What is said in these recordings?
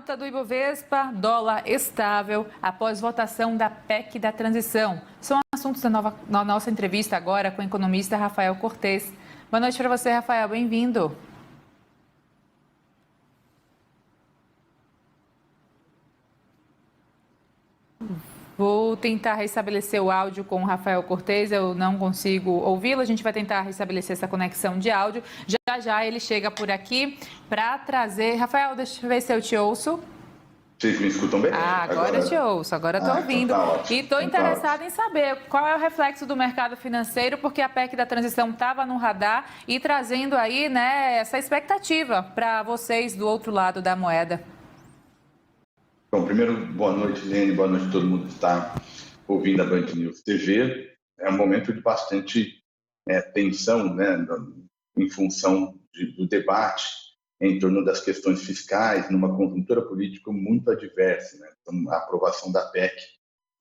Alta do Ibovespa, dólar estável após votação da PEC da transição. São assuntos da nossa entrevista agora com o economista Rafael Cortes. Boa noite para você, Rafael. Bem-vindo. Vou tentar restabelecer o áudio com o Rafael Cortes, eu não consigo ouvi-lo. A gente vai tentar restabelecer essa conexão de áudio. Já ele chega por aqui para trazer... Rafael, deixa eu ver se eu te ouço. Vocês me escutam bem? Agora eu te ouço, agora eu estou ouvindo. Então tá ótimo. E estou interessada em saber qual é o reflexo do mercado financeiro, porque a PEC da transição estava no radar e trazendo aí, né, essa expectativa para vocês do outro lado da moeda. Bom, primeiro, boa noite, Lene, boa noite a todo mundo que está ouvindo a Band News TV. É um momento de bastante tensão, né, em função do debate em torno das questões fiscais, numa conjuntura política muito adversa, né? Então, a aprovação da PEC,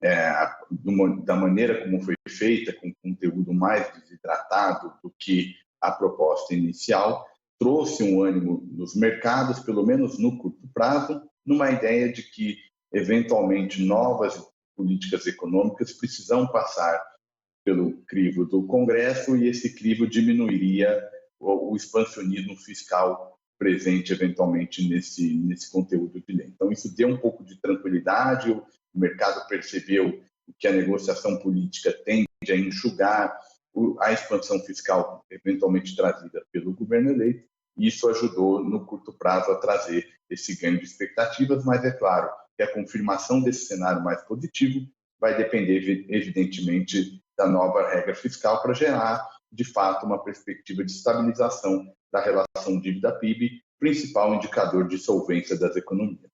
da maneira como foi feita, com conteúdo mais desidratado do que a proposta inicial, trouxe um ânimo nos mercados, pelo menos no curto prazo, numa ideia de que, eventualmente, novas políticas econômicas precisam passar pelo crivo do Congresso e esse crivo diminuiria o expansionismo fiscal presente, eventualmente, nesse conteúdo de lei. Então, isso deu um pouco de tranquilidade, o mercado percebeu que a negociação política tende a enxugar a expansão fiscal, eventualmente trazida pelo governo eleito, e isso ajudou, no curto prazo, a trazer esse ganho de expectativas, mas é claro que a confirmação desse cenário mais positivo vai depender, evidentemente, da nova regra fiscal para gerar, de fato, uma perspectiva de estabilização da relação dívida-PIB, principal indicador de solvência das economias.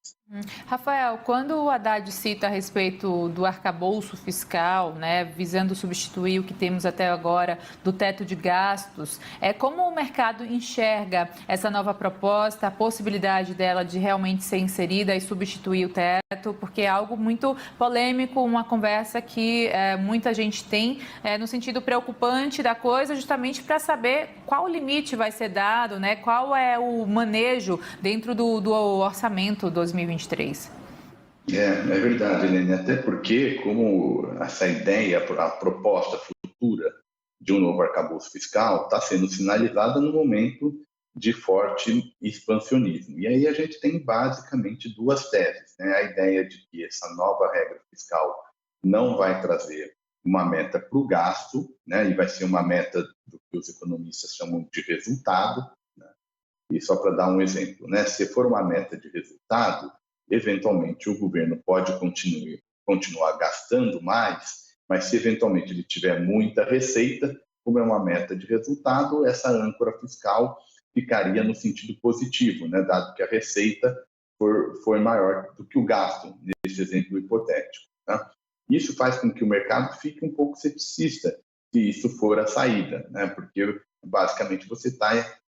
Rafael, quando o Haddad cita a respeito do arcabouço fiscal, né, visando substituir o que temos até agora do teto de gastos, como o mercado enxerga essa nova proposta, a possibilidade dela de realmente ser inserida e substituir o teto, porque é algo muito polêmico, uma conversa que muita gente tem no sentido preocupante da coisa, justamente para saber qual limite vai ser dado, né, qual é o manejo dentro do orçamento 2023. É verdade, Helene, até porque, como essa ideia, a proposta futura de um novo arcabouço fiscal está sendo sinalizada no momento de forte expansionismo. E aí a gente tem basicamente duas teses, né? A ideia de que essa nova regra fiscal não vai trazer uma meta para o gasto, né? E vai ser uma meta do que os economistas chamam de resultado, né? E só para dar um exemplo, né? Se for uma meta de resultado, eventualmente o governo pode continuar gastando mais, mas se eventualmente ele tiver muita receita, como é uma meta de resultado, essa âncora fiscal ficaria no sentido positivo, né? Dado que a receita foi maior do que o gasto, nesse exemplo hipotético, tá? Isso faz com que o mercado fique um pouco ceticista se isso for a saída, né? Porque basicamente você está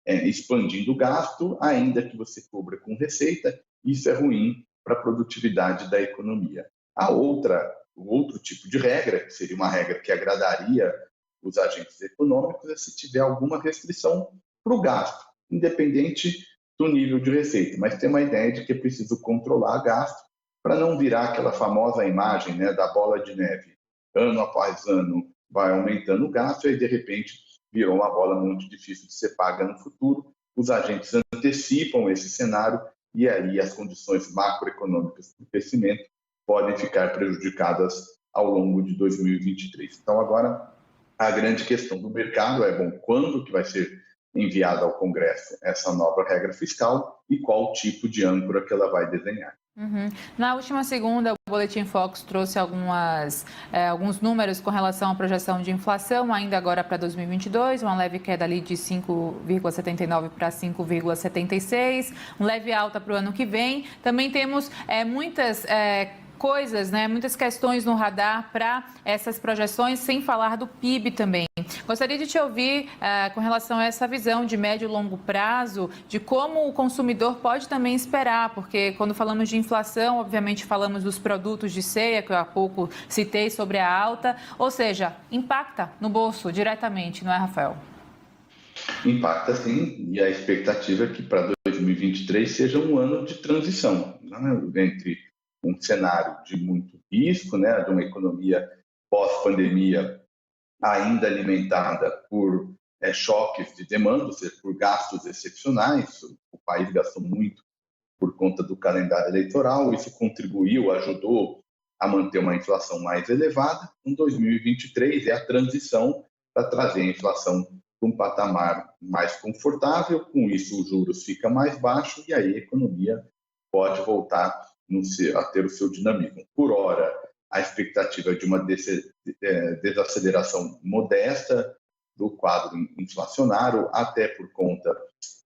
expandindo o gasto, ainda que você cubra com receita. Isso é ruim para a produtividade da economia. O outro tipo de regra, que seria uma regra que agradaria os agentes econômicos, é se tiver alguma restrição para o gasto, independente do nível de receita. Mas tem uma ideia de que é preciso controlar gasto para não virar aquela famosa imagem, né, da bola de neve. Ano após ano vai aumentando o gasto e, de repente, virou uma bola muito difícil de ser paga no futuro. Os agentes antecipam esse cenário e aí as condições macroeconômicas do crescimento podem ficar prejudicadas ao longo de 2023. Então, agora, a grande questão do mercado é, quando que vai ser enviada ao Congresso essa nova regra fiscal e qual tipo de âncora que ela vai desenhar. Na última segunda, o Boletim Focus trouxe alguns números com relação à projeção de inflação, ainda agora para 2022, uma leve queda ali de 5,79 para 5,76, uma leve alta para o ano que vem. Também temos muitas coisas, né, muitas questões no radar para essas projeções, sem falar do PIB também. Gostaria de te ouvir com relação a essa visão de médio e longo prazo, de como o consumidor pode também esperar, porque quando falamos de inflação, obviamente falamos dos produtos de ceia, que eu há pouco citei sobre a alta, ou seja, impacta no bolso diretamente, não é, Rafael? Impacta sim, e a expectativa é que para 2023 2023 seja um ano de transição, né, entre um cenário de muito risco, né, de uma economia pós-pandemia ainda alimentada por choques de demanda, ou seja, por gastos excepcionais. O país gastou muito por conta do calendário eleitoral, isso contribuiu, ajudou a manter uma inflação mais elevada. Em 2023 é a transição para trazer a inflação para um patamar mais confortável, com isso os juros ficam mais baixos e aí a economia pode voltar a ter o seu dinamismo. Por hora, a expectativa é de uma desaceleração modesta do quadro inflacionário, até por conta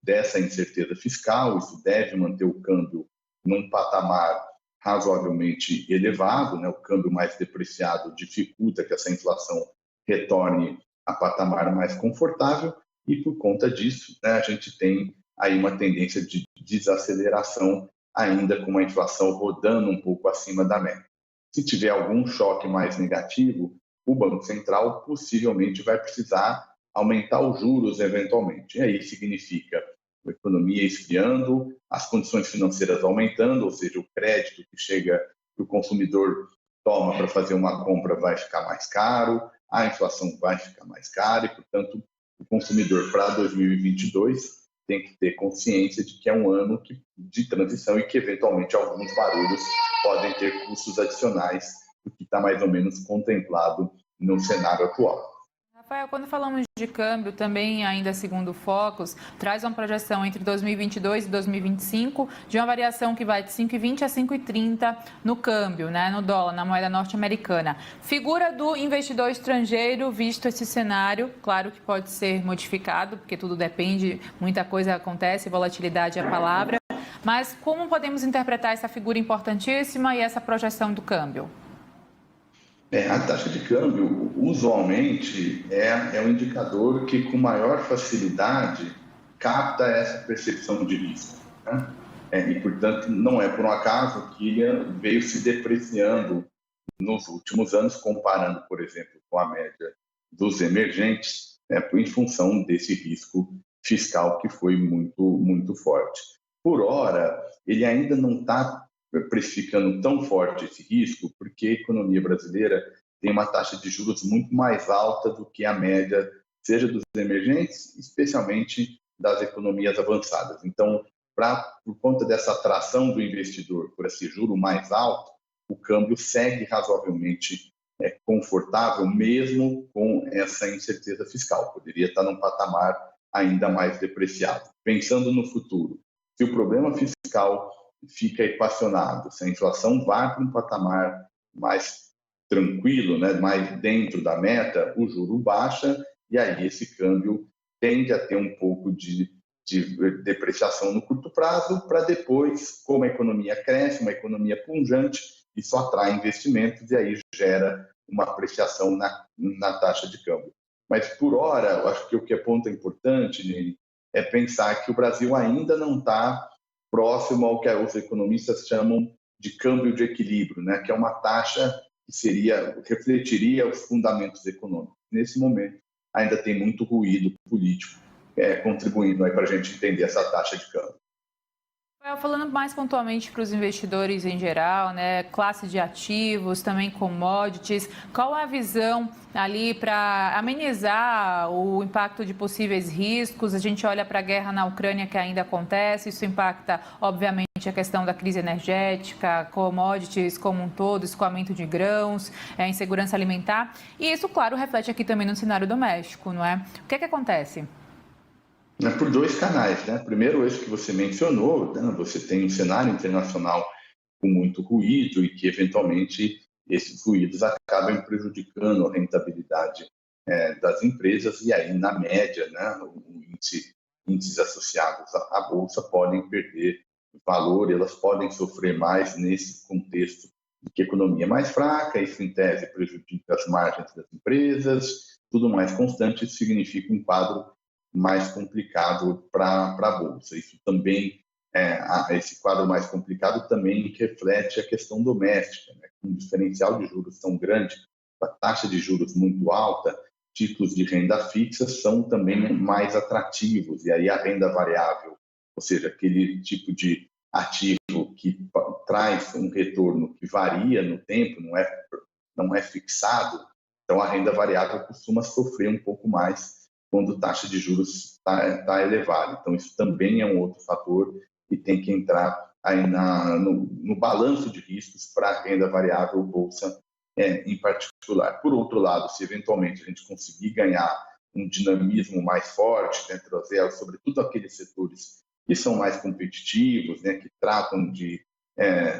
dessa incerteza fiscal. Isso deve manter o câmbio num patamar razoavelmente elevado, né? O câmbio mais depreciado dificulta que essa inflação retorne a patamar mais confortável e, por conta disso, né, a gente tem aí uma tendência de desaceleração, ainda com uma inflação rodando um pouco acima da média. Se tiver algum choque mais negativo, o Banco Central possivelmente vai precisar aumentar os juros eventualmente. E aí significa a economia esfriando, as condições financeiras aumentando, ou seja, o crédito que o consumidor toma para fazer uma compra vai ficar mais caro, a inflação vai ficar mais cara e, portanto, o consumidor para 2022 tem que ter consciência de que é um ano de transição e que, eventualmente, alguns barulhos podem ter custos adicionais, o que está mais ou menos contemplado no cenário atual. Rafael, quando falamos de câmbio, também ainda segundo o Focus, traz uma projeção entre 2022 e 2025 de uma variação que vai de 5,20 a 5,30 no câmbio, né, no dólar, na moeda norte-americana. Figura do investidor estrangeiro, visto esse cenário, claro que pode ser modificado, porque tudo depende, muita coisa acontece, volatilidade é a palavra, mas como podemos interpretar essa figura importantíssima e essa projeção do câmbio? A taxa de câmbio, usualmente, é um indicador que, com maior facilidade, capta essa percepção de risco, né? E, portanto, não é por um acaso que ele veio se depreciando nos últimos anos, comparando, por exemplo, com a média dos emergentes, né, em função desse risco fiscal que foi muito, muito forte. Por hora, ele ainda não está precificando tão forte esse risco, porque a economia brasileira tem uma taxa de juros muito mais alta do que a média, seja dos emergentes, especialmente das economias avançadas. Então, por conta dessa atração do investidor por esse juro mais alto, o câmbio segue razoavelmente confortável, mesmo com essa incerteza fiscal. Poderia estar num patamar ainda mais depreciado. Pensando no futuro, se o problema fiscal fica equacionado, se a inflação vai para um patamar mais tranquilo, né, mais dentro da meta, o juro baixa e aí esse câmbio tende a ter um pouco de depreciação no curto prazo, para depois, como a economia cresce, uma economia pujante, isso atrai investimentos e aí gera uma apreciação na taxa de câmbio. Mas, por hora, eu acho que o que é ponto importante, Nini, é pensar que o Brasil ainda não está próximo ao que os economistas chamam de câmbio de equilíbrio, né? Que é uma taxa que refletiria os fundamentos econômicos. Nesse momento, ainda tem muito ruído político contribuindo para a gente entender essa taxa de câmbio. Falando mais pontualmente para os investidores em geral, né, classe de ativos, também commodities, qual é a visão ali para amenizar o impacto de possíveis riscos? A gente olha para a guerra na Ucrânia que ainda acontece, isso impacta, obviamente, a questão da crise energética, commodities como um todo, escoamento de grãos, insegurança alimentar, e isso, claro, reflete aqui também no cenário doméstico, não é? O que é que acontece? Por dois canais, né? Primeiro, esse que você mencionou, né? Você tem um cenário internacional com muito ruído e que, eventualmente, esses ruídos acabam prejudicando a rentabilidade das empresas e aí, na média, né, índices associados à Bolsa podem perder valor, elas podem sofrer mais nesse contexto de que a economia é mais fraca, isso, em tese, prejudica as margens das empresas, tudo mais constante, isso significa um quadro mais complicado para a Bolsa. Isso também, esse quadro mais complicado também reflete a questão doméstica, né? Com um diferencial de juros tão grande, a taxa de juros muito alta, títulos de renda fixa são também mais atrativos, e aí a renda variável ou seja, aquele tipo de ativo que traz um retorno que varia no tempo, não é fixado, então a renda variável costuma sofrer um pouco mais quando a taxa de juros está elevada. Então, isso também é um outro fator que tem que entrar aí no balanço de riscos para a renda variável bolsa em particular. Por outro lado, se eventualmente a gente conseguir ganhar um dinamismo mais forte, né, trazer sobretudo aqueles setores que são mais competitivos, né, que tratam de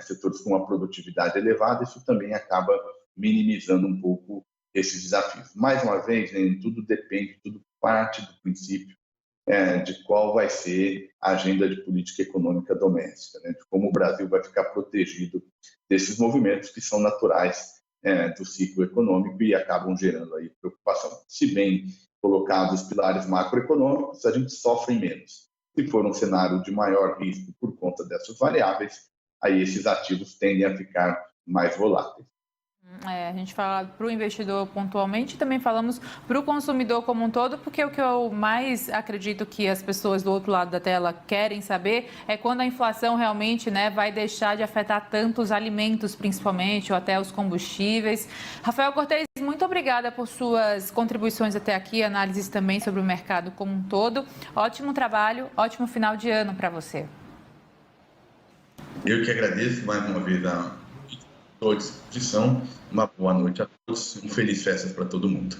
setores com uma produtividade elevada, isso também acaba minimizando um pouco esses desafios. Mais uma vez, né, tudo depende, tudo parte do princípio de qual vai ser a agenda de política econômica doméstica, né, de como o Brasil vai ficar protegido desses movimentos que são naturais do ciclo econômico e acabam gerando aí preocupação. Se bem colocados os pilares macroeconômicos, a gente sofre menos. Se for um cenário de maior risco por conta dessas variáveis, aí esses ativos tendem a ficar mais voláteis. A gente fala para o investidor pontualmente e também falamos para o consumidor como um todo, porque o que eu mais acredito que as pessoas do outro lado da tela querem saber é quando a inflação realmente, né, vai deixar de afetar tanto os alimentos, principalmente, ou até os combustíveis. Rafael Cortez, muito obrigada por suas contribuições até aqui, análises também sobre o mercado como um todo. Ótimo trabalho, ótimo final de ano para você. Eu que agradeço mais uma vez estou à disposição. Uma boa noite a todos e um feliz festas para todo mundo.